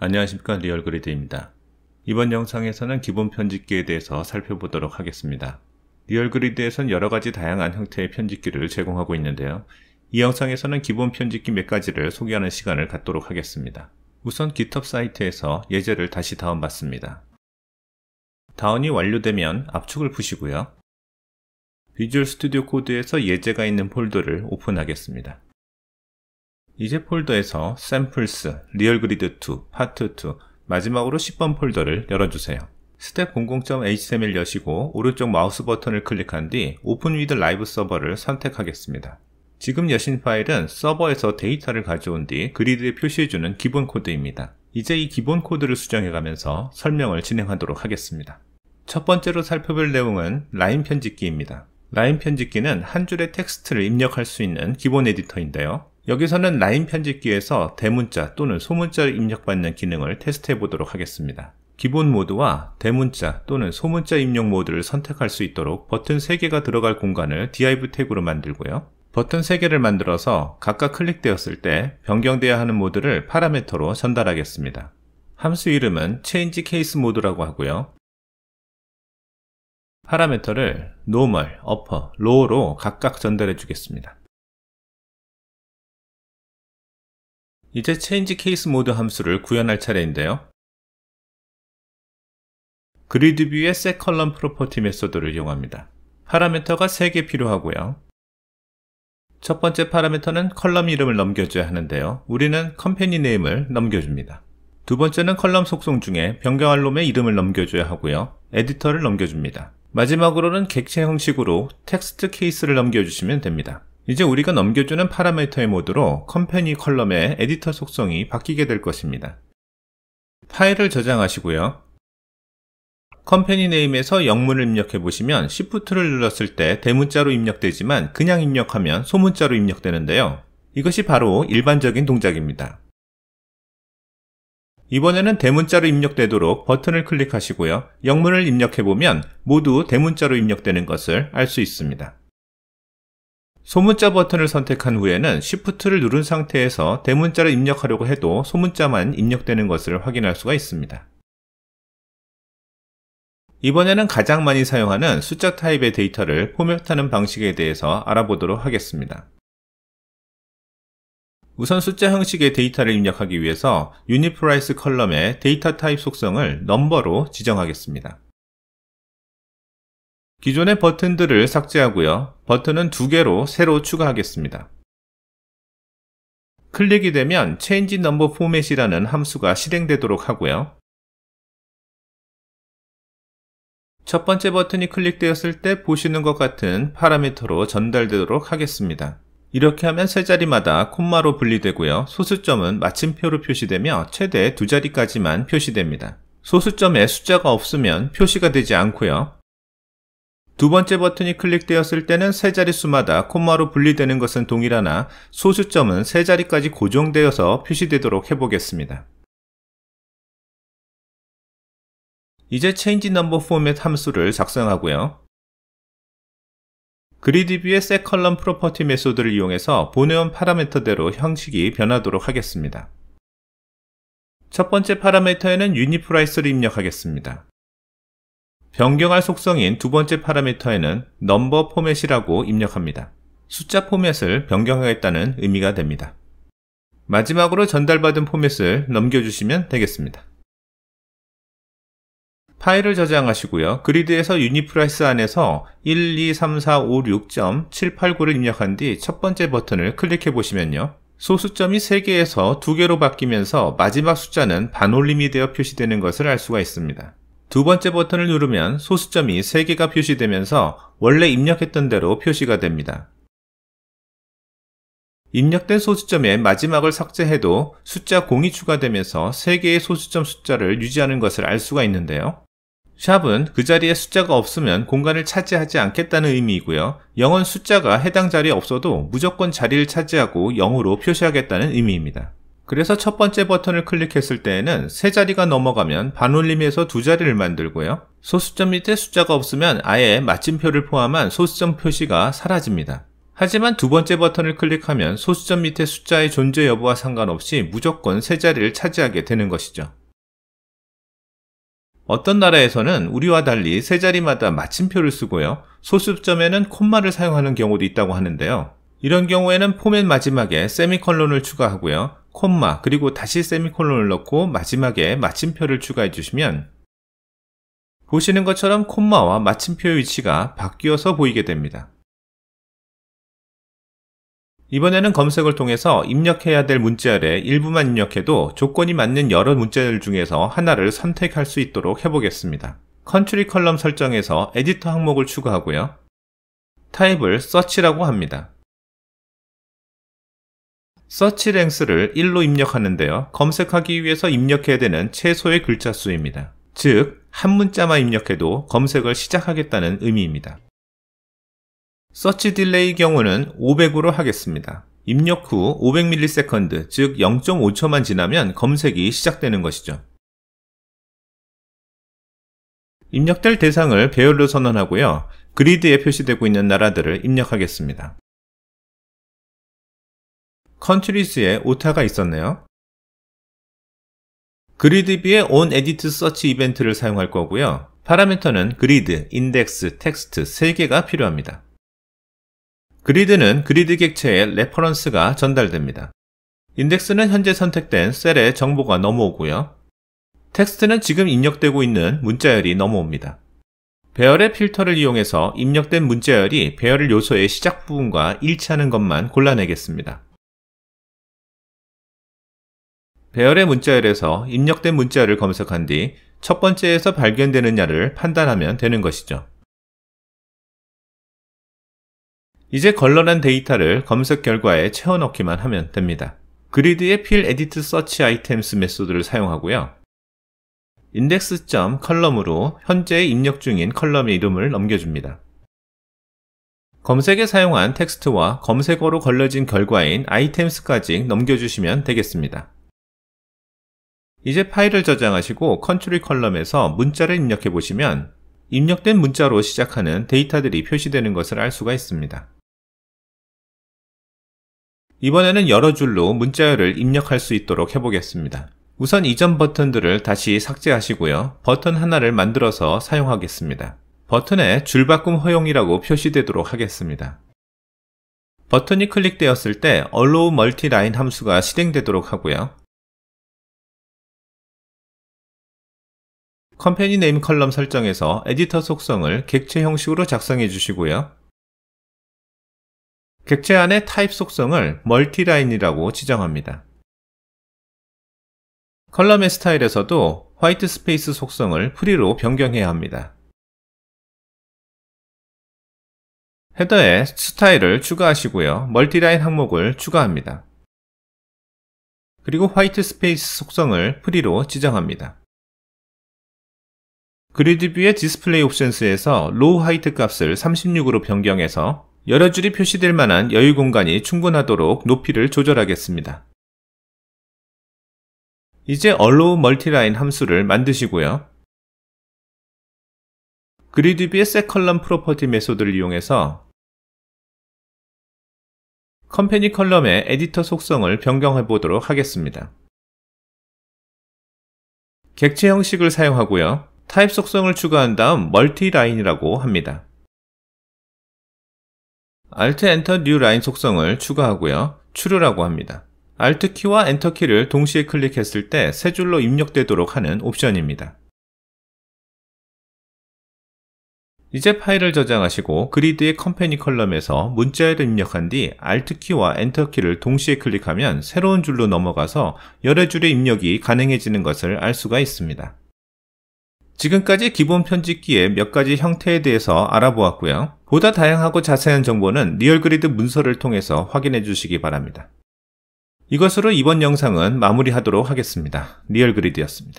안녕하십니까, 리얼그리드입니다. 이번 영상에서는 기본 편집기에 대해서 살펴보도록 하겠습니다. 리얼그리드에선 여러가지 다양한 형태의 편집기를 제공하고 있는데요. 이 영상에서는 기본 편집기 몇 가지를 소개하는 시간을 갖도록 하겠습니다. 우선 GitHub 사이트에서 예제를 다시 다운받습니다. 다운이 완료되면 압축을 푸시고요. 비주얼 스튜디오 코드에서 예제가 있는 폴더를 오픈하겠습니다. 이제 폴더에서 샘플스, 리얼그리드2, 파트2, 마지막으로 10번 폴더를 열어주세요. 스텝 00.html 여시고 오른쪽 마우스 버튼을 클릭한 뒤 오픈 위드 라이브 서버를 선택하겠습니다. 지금 여신 파일은 서버에서 데이터를 가져온 뒤 그리드에 표시해주는 기본 코드입니다. 이제 이 기본 코드를 수정해가면서 설명을 진행하도록 하겠습니다. 첫 번째로 살펴볼 내용은 라인 편집기입니다. 라인 편집기는 한 줄의 텍스트를 입력할 수 있는 기본 에디터인데요. 여기서는 라인 편집기에서 대문자 또는 소문자를 입력받는 기능을 테스트해 보도록 하겠습니다. 기본 모드와 대문자 또는 소문자 입력 모드를 선택할 수 있도록 버튼 3개가 들어갈 공간을 div 태그로 만들고요. 버튼 3개를 만들어서 각각 클릭되었을 때 변경되어야 하는 모드를 파라미터로 전달하겠습니다. 함수 이름은 change case 모드라고 하고요. 파라미터를 normal, upper, low로 각각 전달해 주겠습니다. 이제 change case 모드 함수를 구현할 차례인데요. 그리드 뷰의 set column property 메소드를 이용합니다. 파라미터가 3개 필요하고요. 첫 번째 파라미터는 컬럼 이름을 넘겨줘야 하는데요. 우리는 컴퍼니 네임을 넘겨줍니다. 두 번째는 컬럼 속성 중에 변경할 놈의 이름을 넘겨줘야 하고요. 에디터를 넘겨줍니다. 마지막으로는 객체 형식으로 텍스트 케이스를 넘겨주시면 됩니다. 이제 우리가 넘겨주는 파라미터의 모드로 컴퍼니 컬럼의 에디터 속성이 바뀌게 될 것입니다. 파일을 저장하시고요. 컴퍼니 네임에서 영문을 입력해 보시면 Shift를 눌렀을 때 대문자로 입력되지만 그냥 입력하면 소문자로 입력되는데요. 이것이 바로 일반적인 동작입니다. 이번에는 대문자로 입력되도록 버튼을 클릭하시고요. 영문을 입력해 보면 모두 대문자로 입력되는 것을 알 수 있습니다. 소문자 버튼을 선택한 후에는 Shift를 누른 상태에서 대문자를 입력하려고 해도 소문자만 입력되는 것을 확인할 수가 있습니다. 이번에는 가장 많이 사용하는 숫자 타입의 데이터를 포맷하는 방식에 대해서 알아보도록 하겠습니다. 우선 숫자 형식의 데이터를 입력하기 위해서 유니프라이스 컬럼의 데이터 타입 속성을 넘버로 지정하겠습니다. 기존의 버튼들을 삭제하고요. 버튼은 2개로 새로 추가하겠습니다. 클릭이 되면 change number format이라는 함수가 실행되도록 하고요. 첫 번째 버튼이 클릭되었을 때 보시는 것 같은 파라미터로 전달되도록 하겠습니다. 이렇게 하면 세 자리마다 콤마로 분리되고요. 소수점은 마침표로 표시되며 최대 2자리까지만 표시됩니다. 소수점에 숫자가 없으면 표시가 되지 않고요. 두 번째 버튼이 클릭되었을 때는 세 자릿수마다 콤마로 분리되는 것은 동일하나 소수점은 세 자리까지 고정되어서 표시되도록 해보겠습니다. 이제 change number format 함수를 작성하고요. 그리드 뷰의 set column property 메소드를 이용해서 보내온 파라미터대로 형식이 변하도록 하겠습니다. 첫 번째 파라미터에는 유니프라이스를 입력하겠습니다. 변경할 속성인 두 번째 파라미터에는 넘버 포맷이라고 입력합니다. 숫자 포맷을 변경하겠다는 의미가 됩니다. 마지막으로 전달받은 포맷을 넘겨주시면 되겠습니다. 파일을 저장하시고요. 그리드에서 유니프라이스 안에서 1, 2, 3, 4, 5, 6.789를 입력한 뒤 첫 번째 버튼을 클릭해 보시면요. 소수점이 3개에서 2개로 바뀌면서 마지막 숫자는 반올림이 되어 표시되는 것을 알 수가 있습니다. 두 번째 버튼을 누르면 소수점이 3개가 표시되면서 원래 입력했던 대로 표시가 됩니다. 입력된 소수점의 마지막을 삭제해도 숫자 0이 추가되면서 3개의 소수점 숫자를 유지하는 것을 알 수가 있는데요. 샵은 그 자리에 숫자가 없으면 공간을 차지하지 않겠다는 의미이고요. 0은 숫자가 해당 자리에 없어도 무조건 자리를 차지하고 0으로 표시하겠다는 의미입니다. 그래서 첫 번째 버튼을 클릭했을 때에는 세 자리가 넘어가면 반올림에서 2자리를 만들고요. 소수점 밑에 숫자가 없으면 아예 마침표를 포함한 소수점 표시가 사라집니다. 하지만 두 번째 버튼을 클릭하면 소수점 밑에 숫자의 존재 여부와 상관없이 무조건 세 자리를 차지하게 되는 것이죠. 어떤 나라에서는 우리와 달리 세 자리마다 마침표를 쓰고요. 소수점에는 콤마를 사용하는 경우도 있다고 하는데요. 이런 경우에는 포맷 마지막에 세미콜론을 추가하고요. 콤마 그리고 다시 세미콜론을 넣고 마지막에 마침표를 추가해 주시면 보시는 것처럼 콤마와 마침표의 위치가 바뀌어서 보이게 됩니다. 이번에는 검색을 통해서 입력해야 될 문자열의 일부만 입력해도 조건이 맞는 여러 문자열 중에서 하나를 선택할 수 있도록 해보겠습니다. 컨트리 컬럼 설정에서 에디터 항목을 추가하고요. 타입을 서치라고 합니다. 서치 랭스를 1로 입력하는데요. 검색하기 위해서 입력해야 되는 최소의 글자 수입니다. 즉, 한 문자만 입력해도 검색을 시작하겠다는 의미입니다. 서치 딜레이 경우는 500으로 하겠습니다. 입력 후 500ms, 즉 0.5초만 지나면 검색이 시작되는 것이죠. 입력될 대상을 배열로 선언하고요. 그리드에 표시되고 있는 나라들을 입력하겠습니다. 컨트리스에 오타가 있었네요. 그리드 뷰의 on edit search 이벤트를 사용할 거고요. 파라미터는 그리드, 인덱스, 텍스트 3개가 필요합니다. 그리드는 그리드 객체에 레퍼런스가 전달됩니다. 인덱스는 현재 선택된 셀에 정보가 넘어오고요. 텍스트는 지금 입력되고 있는 문자열이 넘어옵니다. 배열의 필터를 이용해서 입력된 문자열이 배열 요소의 시작 부분과 일치하는 것만 골라내겠습니다. 배열의 문자열에서 입력된 문자열을 검색한 뒤 첫 번째에서 발견되느냐를 판단하면 되는 것이죠. 이제 걸러낸 데이터를 검색 결과에 채워넣기만 하면 됩니다. 그리드의 fill edit search items 메소드를 사용하고요. index.column으로 현재 입력 중인 컬럼의 이름을 넘겨줍니다. 검색에 사용한 텍스트와 검색어로 걸러진 결과인 items까지 넘겨주시면 되겠습니다. 이제 파일을 저장하시고 컨트리 컬럼에서 문자를 입력해 보시면 입력된 문자로 시작하는 데이터들이 표시되는 것을 알 수가 있습니다. 이번에는 여러 줄로 문자열을 입력할 수 있도록 해보겠습니다. 우선 이전 버튼들을 다시 삭제하시고요. 버튼 하나를 만들어서 사용하겠습니다. 버튼에 줄바꿈 허용이라고 표시되도록 하겠습니다. 버튼이 클릭되었을 때 Allow Multi-Line 함수가 실행되도록 하고요. 컴퍼니 네임 컬럼 설정에서 에디터 속성을 객체 형식으로 작성해 주시고요. 객체 안에 타입 속성을 멀티라인이라고 지정합니다. 컬럼의 스타일에서도 화이트 스페이스 속성을 프리로 변경해야 합니다. 헤더에 스타일을 추가하시고요. 멀티라인 항목을 추가합니다. 그리고 화이트 스페이스 속성을 프리로 지정합니다. 그리드 뷰의 디스플레이 옵션스에서 로우 하이트 값을 36으로 변경해서 여러 줄이 표시될 만한 여유 공간이 충분하도록 높이를 조절하겠습니다. 이제 Allow Multi-Line 함수를 만드시고요. 그리드 뷰의 setColumn 프로퍼티 메소드를 이용해서 컴퍼니 컬럼의 에디터 속성을 변경해 보도록 하겠습니다. 객체 형식을 사용하고요. 타입 속성을 추가한 다음 멀티라인이라고 합니다. Alt Enter New Line 속성을 추가하고요. true라고 합니다. Alt 키와 Enter 키를 동시에 클릭했을 때 세 줄로 입력되도록 하는 옵션입니다. 이제 파일을 저장하시고 그리드의 컴퍼니 컬럼에서 문자열을 입력한 뒤 Alt 키와 Enter 키를 동시에 클릭하면 새로운 줄로 넘어가서 여러 줄의 입력이 가능해지는 것을 알 수가 있습니다. 지금까지 기본 편집기의 몇 가지 형태에 대해서 알아보았고요. 보다 다양하고 자세한 정보는 리얼그리드 문서를 통해서 확인해 주시기 바랍니다. 이것으로 이번 영상은 마무리하도록 하겠습니다. 리얼그리드였습니다.